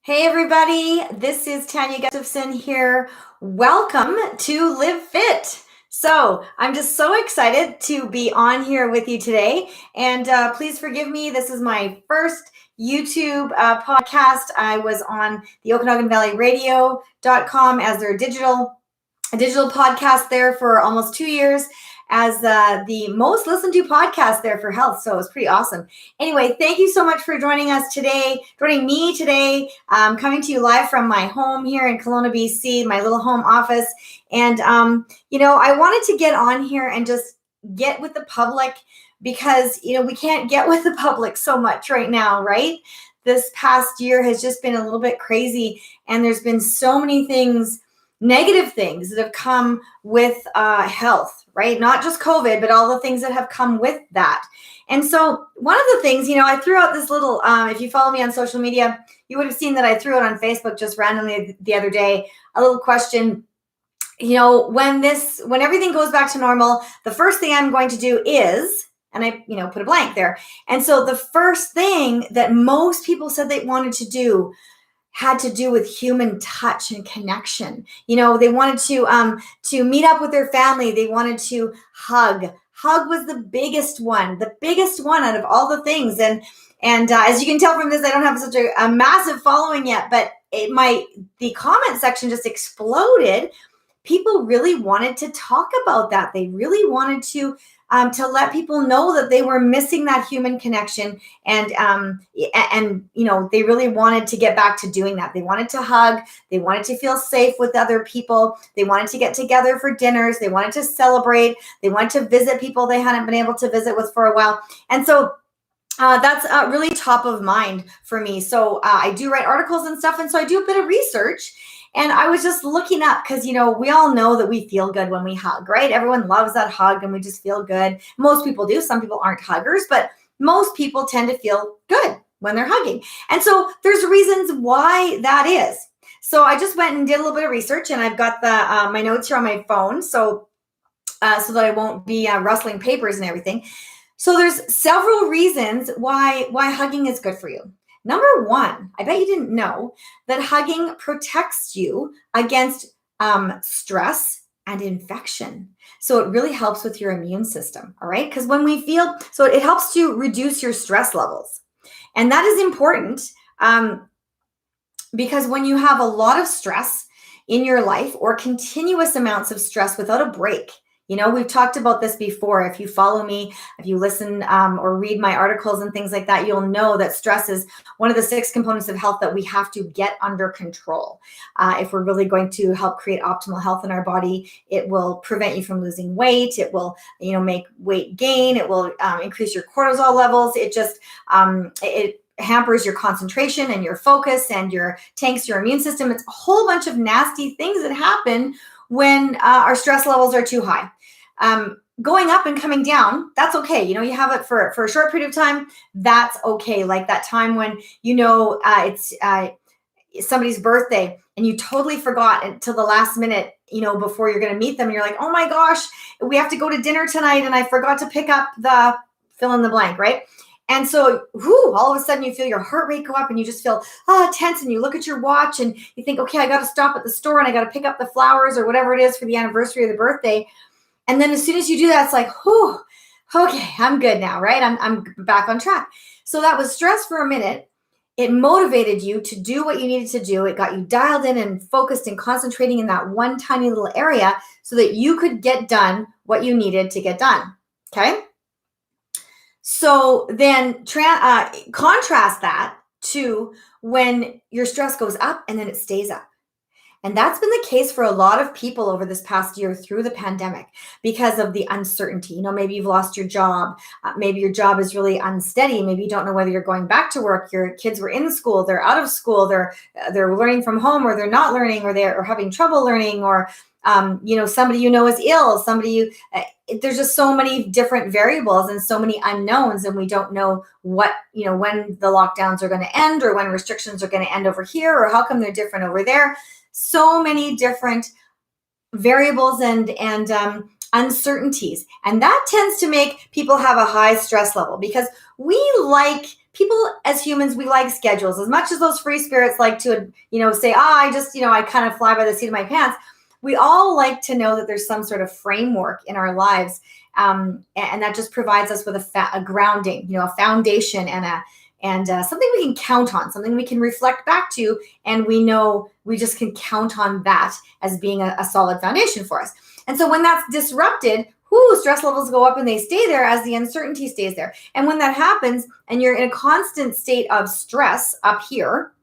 Hey everybody, this is Tania Gustafson here. Welcome to Live Fit. So I'm just so excited to be on here with you today. And please forgive me, this is my first YouTube podcast. I was on the Okanagan Valley Radio.com as their digital podcast there for almost 2 years as the most listened to podcast there for health. So it was pretty awesome. Anyway, thank you so much for joining me today, coming to you live from my home here in Kelowna, BC, my little home office. And, I wanted to get on here and just get with the public because, we can't get with the public so much right now, right? This past year has just been a little bit crazy, and there's been so many negative things that have come with health, right? Not just COVID, but all the things that have come with that. And so one of the things, I threw out this little, if you follow me on social media, you would have seen that I threw it on Facebook just randomly the other day, a little question, when everything goes back to normal, the first thing I'm going to do is, and I, put a blank there. And so the first thing that most people said they wanted to do had to do with human touch and connection. They wanted to meet up with their family. They wanted to hug. Hug was the biggest one out of all the things. And as you can tell from this, I don't have such a massive following yet, but the comment section just exploded. People really wanted to talk about that. They really wanted to let people know that they were missing that human connection, and they really wanted to get back to doing that. They wanted to hug. They wanted to feel safe with other people. They wanted to get together for dinners. They wanted to celebrate. They wanted to visit people they hadn't been able to visit with for a while. And so that's really top of mind for me. So I do write articles and stuff, and so I do a bit of research. And I was just looking up because, we all know that we feel good when we hug, right? Everyone loves that hug and we just feel good. Most people do. Some people aren't huggers, but most people tend to feel good when they're hugging. And so there's reasons why that is. So I just went and did a little bit of research, and I've got my notes here on my phone so that I won't be rustling papers and everything. So there's several reasons why hugging is good for you. Number one, I bet you didn't know that hugging protects you against stress and infection. So it really helps with your immune system, all right? Because so it helps to reduce your stress levels. And that is important because when you have a lot of stress in your life or continuous amounts of stress without a break, we've talked about this before. If you follow me, if you listen or read my articles and things like that, you'll know that stress is one of the 6 components of health that we have to get under control. If we're really going to help create optimal health in our body, it will prevent you from losing weight. It will, make weight gain. It will increase your cortisol levels. It just, it hampers your concentration and your focus and tanks your immune system. It's a whole bunch of nasty things that happen when our stress levels are too high. Going up and coming down, that's okay. You have it for a short period of time. That's okay. Like that time when, it's somebody's birthday and you totally forgot until the last minute, before you're going to meet them. And you're like, oh my gosh, we have to go to dinner tonight. And I forgot to pick up the fill in the blank, right? And so, all of a sudden you feel your heart rate go up and you just feel tense, and you look at your watch and you think, okay, I got to stop at the store and I got to pick up the flowers or whatever it is for the anniversary of the birthday. And then as soon as you do that, it's like, okay, I'm good now, right? I'm back on track. So that was stress for a minute. It motivated you to do what you needed to do. It got you dialed in and focused and concentrating in that one tiny little area so that you could get done what you needed to get done, okay? So then contrast that to when your stress goes up and then it stays up. And that's been the case for a lot of people over this past year through the pandemic because of the uncertainty. Maybe you've lost your job. Maybe your job is really unsteady. Maybe you don't know whether you're going back to work. Your kids were in school. They're out of school. They're learning from home, or they're not learning, or they're having trouble learning, or somebody is ill. There's just so many different variables and so many unknowns, and we don't know what, when the lockdowns are going to end, or when restrictions are going to end over here, or how come they're different over there. So many different variables and uncertainties. And that tends to make people have a high stress level because we like people as humans, we like schedules. As much as those free spirits like to, say, I kind of fly by the seat of my pants. We all like to know that there's some sort of framework in our lives. And that just provides us with a grounding, a foundation and something we can count on, something we can reflect back to. And we know we just can count on that as being a solid foundation for us. And so when that's disrupted, stress levels go up and they stay there as the uncertainty stays there. And when that happens and you're in a constant state of stress up here,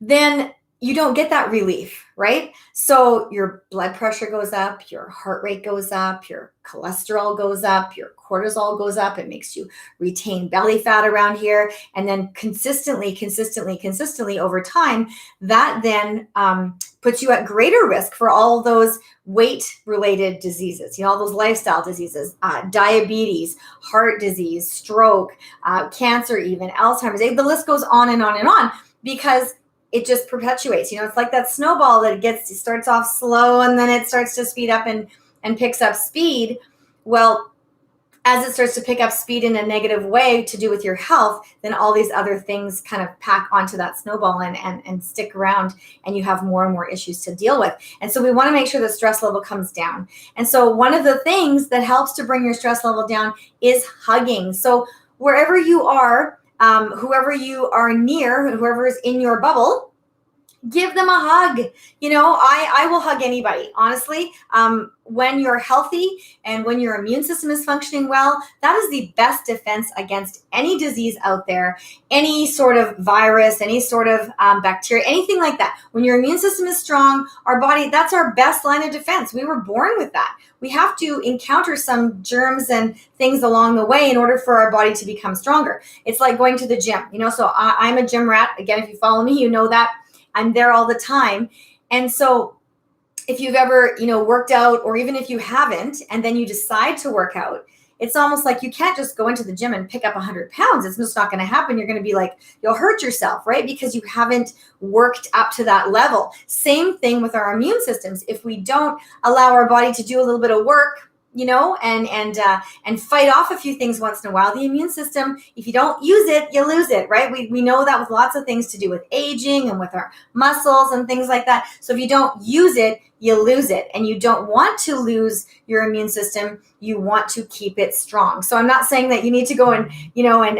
then you don't get that relief, right? So your blood pressure goes up, your heart rate goes up, your cholesterol goes up, your cortisol goes up. It makes you retain belly fat around here. And then consistently over time, that then puts you at greater risk for all those weight-related diseases, all those lifestyle diseases, diabetes, heart disease, stroke, cancer even, Alzheimer's. The list goes on and on and on because it just perpetuates. It's like that snowball that starts off slow and then it starts to speed up and picks up speed. Well, as it starts to pick up speed in a negative way to do with your health, then all these other things kind of pack onto that snowball and stick around, and you have more and more issues to deal with. And so we want to make sure the stress level comes down. And so one of the things that helps to bring your stress level down is hugging. So wherever you are, whoever you are near, whoever is in your bubble, give them a hug. I will hug anybody, honestly. When you're healthy and when your immune system is functioning well, that is the best defense against any disease out there, any sort of virus, any sort of bacteria, anything like that. When your immune system is strong, our body, that's our best line of defense. We were born with that. We have to encounter some germs and things along the way in order for our body to become stronger. It's like going to the gym, so I'm a gym rat. Again, if you follow me, you know that. I'm there all the time. And so if you've ever, worked out, or even if you haven't, and then you decide to work out, it's almost like you can't just go into the gym and pick up 100 pounds. It's just not going to happen. You're going to be like, you'll hurt yourself, right? Because you haven't worked up to that level. Same thing with our immune systems. If we don't allow our body to do a little bit of work, and fight off a few things once in a while, the immune system, if you don't use it, you lose it, right? We know that with lots of things to do with aging and with our muscles and things like that. So if you don't use it, you lose it. And you don't want to lose your immune system. You want to keep it strong. So I'm not saying that you need to go and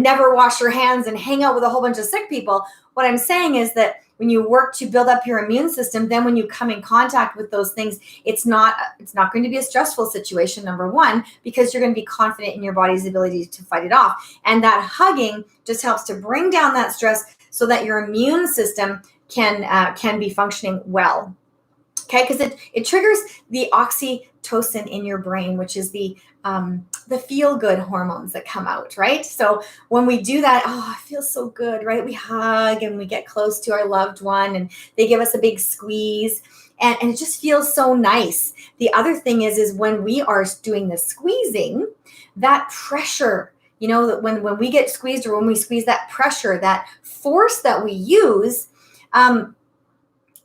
never wash your hands and hang out with a whole bunch of sick people. What I'm saying is that when you work to build up your immune system, then when you come in contact with those things, it's not going to be a stressful situation, number one, because you're going to be confident in your body's ability to fight it off. And that hugging just helps to bring down that stress so that your immune system can be functioning well. Okay, because it triggers the oxytocin in your brain, which is the feel-good hormones that come out, right? So when we do that, it feels so good, right? We hug and we get close to our loved one and they give us a big squeeze and it just feels so nice. The other thing is when we are doing the squeezing, that pressure, that when we get squeezed or when we squeeze, that pressure, that force that we use,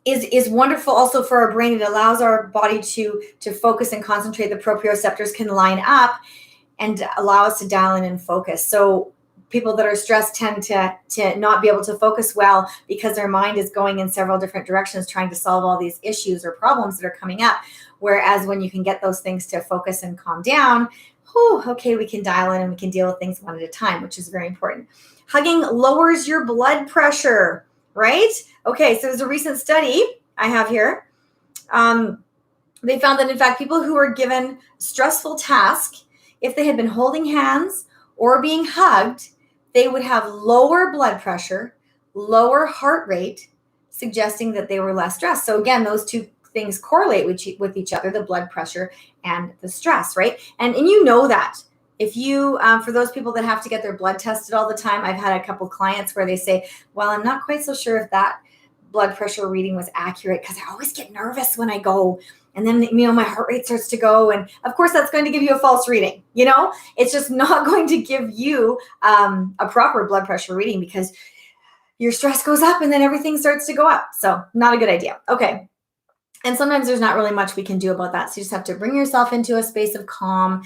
is wonderful also for our brain. It allows our body to focus and concentrate. The proprioceptors can line up and allow us to dial in and focus. So people that are stressed tend to not be able to focus well because their mind is going in several different directions trying to solve all these issues or problems that are coming up. Whereas when you can get those things to focus and calm down, okay, we can dial in and we can deal with things one at a time, which is very important. Hugging lowers your blood pressure, right? Okay, so there's a recent study I have here. They found that, in fact, people who were given stressful tasks, if they had been holding hands or being hugged, they would have lower blood pressure, lower heart rate, suggesting that they were less stressed. So again, those two things correlate with each other, the blood pressure and the stress, right? And you know that. If you, for those people that have to get their blood tested all the time, I've had a couple clients where they say, well, I'm not quite so sure if that blood pressure reading was accurate because I always get nervous when I go. And then, my heart rate starts to go. And of course, that's going to give you a false reading. It's just not going to give you a proper blood pressure reading because your stress goes up and then everything starts to go up. So not a good idea. Okay. And sometimes there's not really much we can do about that. So you just have to bring yourself into a space of calm,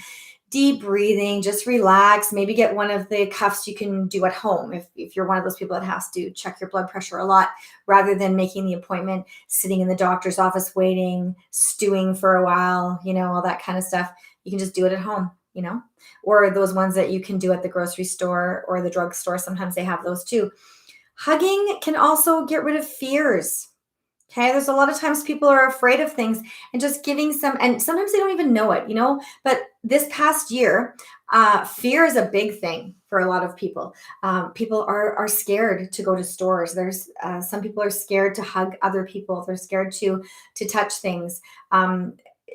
deep breathing, just relax, maybe get one of the cuffs you can do at home if you're one of those people that has to check your blood pressure a lot, rather than making the appointment, sitting in the doctor's office waiting, stewing for a while, all that kind of stuff. You can just do it at home, or those ones that you can do at the grocery store or the drugstore. Sometimes they have those too. Hugging can also get rid of fears. Okay, there's a lot of times people are afraid of things, and just giving some, and sometimes they don't even know it, but this past year, fear is a big thing for a lot of people. People are scared to go to stores. There's some people are scared to hug other people. They're scared to touch things.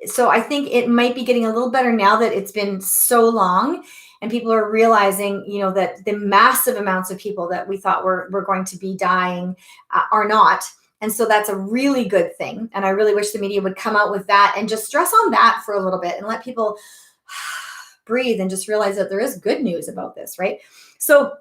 So I think it might be getting a little better now that it's been so long, and people are realizing, that the massive amounts of people that we thought were going to be dying are not. And so that's a really good thing. And I really wish the media would come out with that and just stress on that for a little bit and let people breathe and just realize that there is good news about this, right? So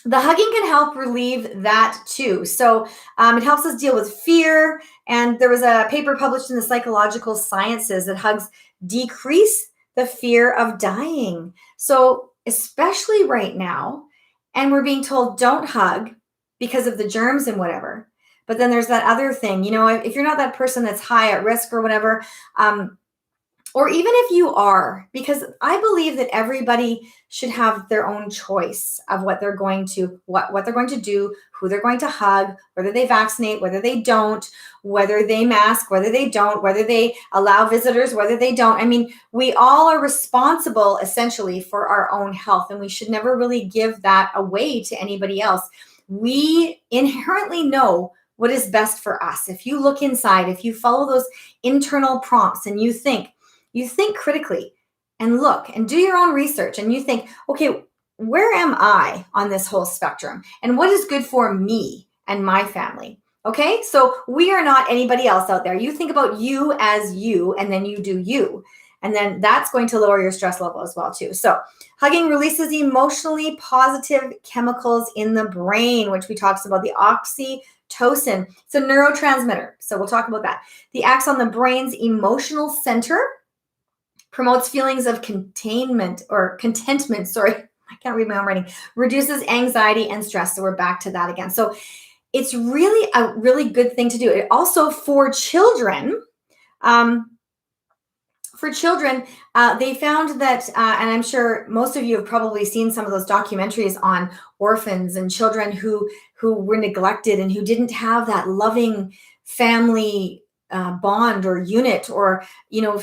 the hugging can help relieve that too. So it helps us deal with fear. And there was a paper published in the Psychological Sciences that hugs decrease the fear of dying. So especially right now, and we're being told don't hug because of the germs and whatever. But then there's that other thing, if you're not that person that's high at risk or whatever, or even if you are, because I believe that everybody should have their own choice of what they're going to, what they're going to do, who they're going to hug, whether they vaccinate, whether they don't, whether they mask, whether they don't, whether they allow visitors, whether they don't. I mean, we all are responsible essentially for our own health, and we should never really give that away to anybody else. We inherently know what is best for us. If you look inside, if you follow those internal prompts and you think critically and look and do your own research, and you think, okay, where am I on this whole spectrum? And what is good for me and my family? Okay, so we are not anybody else out there. You think about you as you, and then you do you. And then that's going to lower your stress level as well too. So hugging releases emotionally positive chemicals in the brain, which we talked about, the oxytocin. It's a neurotransmitter. So we'll talk about that. The acts on the brain's emotional center, promotes feelings of contentment. Sorry, I can't read my own writing. Reduces anxiety and stress. So we're back to that again. So it's really a really good thing to do. It also for children, they found that, and I'm sure most of you have probably seen some of those documentaries on orphans and children who were neglected and who didn't have that loving family bond or unit, or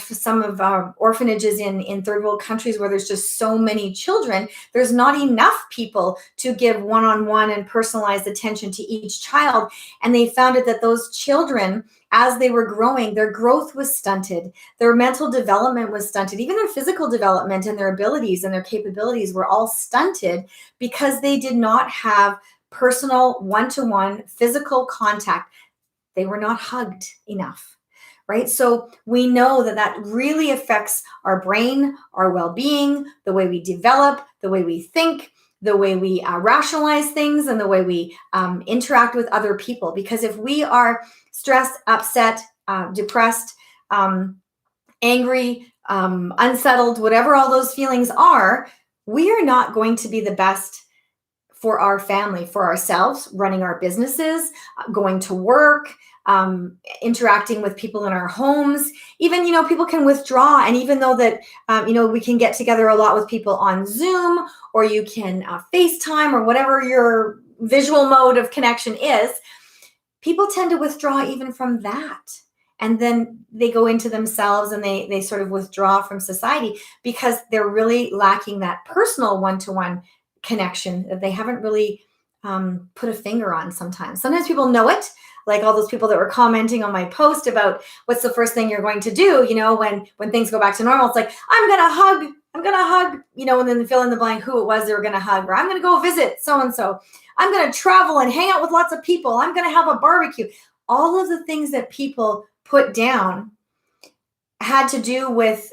some of our orphanages in third world countries where there's just so many children, there's not enough people to give one-on-one and personalized attention to each child. And they found it that those children, as they were growing, their growth was stunted, their mental development was stunted, even their physical development and their abilities and their capabilities were all stunted because they did not have personal one-to-one physical contact. They were not hugged enough, right? So we know that really affects our brain, our well-being, the way we develop, the way we think, the way we rationalize things, and the way we interact with other people. Because if we are stressed, upset, depressed, angry, unsettled, whatever all those feelings are, we are not going to be the best for our family, for ourselves, running our businesses, going to work, interacting with people in our homes. Even, people can withdraw. And even though that, we can get together a lot with people on Zoom, or you can FaceTime, or whatever your visual mode of connection is, people tend to withdraw even from that. And then they go into themselves and they sort of withdraw from society because they're really lacking that personal one-to-one connection that they haven't really put a finger on sometimes. Sometimes people know it, like all those people that were commenting on my post about what's the first thing you're going to do, when things go back to normal. It's like, I'm going to hug, and then fill in the blank who it was they were going to hug, or I'm going to go visit so-and-so. I'm going to travel and hang out with lots of people. I'm going to have a barbecue. All of the things that people put down had to do with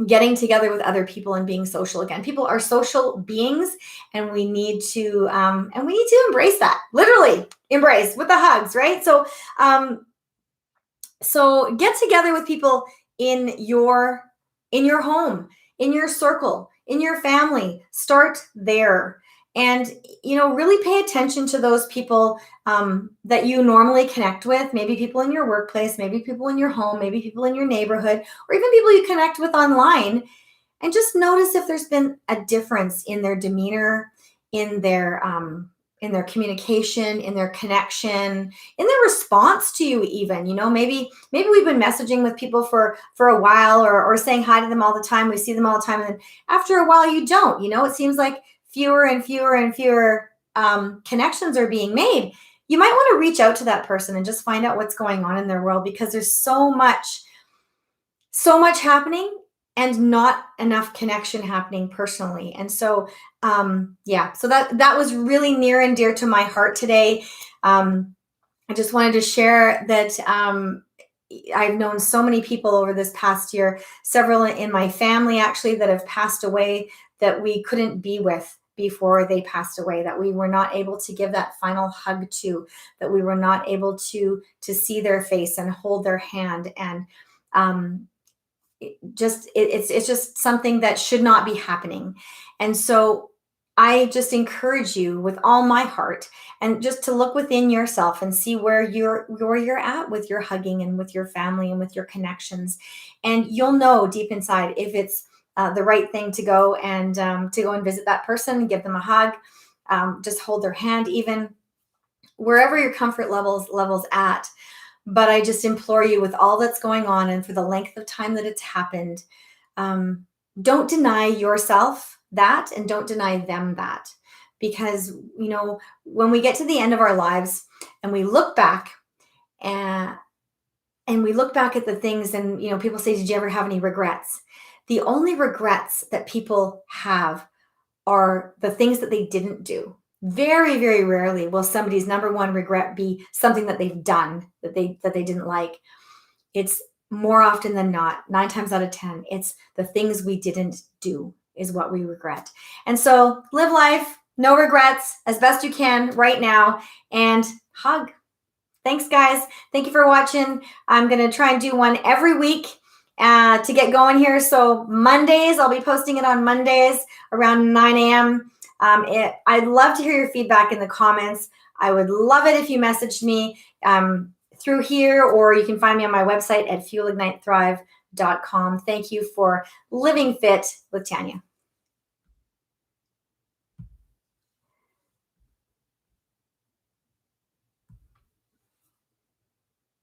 getting together with other people and being social again. People are social beings, and we need to embrace that. Literally embrace with the hugs, right? So so get together with people in your home, in your circle, in your family. Start there. And, really pay attention to those people that you normally connect with, maybe people in your workplace, maybe people in your home, maybe people in your neighborhood, or even people you connect with online. And just notice if there's been a difference in their demeanor, in their communication, in their connection, in their response to you. Even, maybe we've been messaging with people for a while, or saying hi to them all the time. We see them all the time, and then after a while, you don't. It seems like fewer and fewer and fewer connections are being made. You might want to reach out to that person and just find out what's going on in their world, because there's so much happening and not enough connection happening personally. And so, so that was really near and dear to my heart today. I just wanted to share that I've known so many people over this past year, several in my family actually, that have passed away, that we couldn't be with before they passed away, that we were not able to give that final hug to, that we were not able to see their face and hold their hand. And it's just something that should not be happening. And so I just encourage you with all my heart, and just to look within yourself and see where you're at with your hugging and with your family and with your connections. And you'll know deep inside if it's the right thing to go and visit that person, give them a hug, just hold their hand, even wherever your comfort levels at. But I just implore you, with all that's going on and for the length of time that it's happened, don't deny yourself that, and don't deny them that. Because, when we get to the end of our lives and we look back and we look back at the things, and, people say, did you ever have any regrets? The only regrets that people have are the things that they didn't do. Very, very rarely will somebody's number one regret be something that they've done that they didn't like. It's more often than not, 9 times out of 10, it's the things we didn't do is what we regret. And so live life, no regrets, as best you can right now, and hug. Thanks, guys. Thank you for watching. I'm going to try and do one every week to get going here. So Mondays, I'll be posting it on Mondays around 9 a.m. I'd love to hear your feedback in the comments. I would love it if you messaged me through here, or you can find me on my website at fuelignitethrive.com. Thank you for living fit with Tania.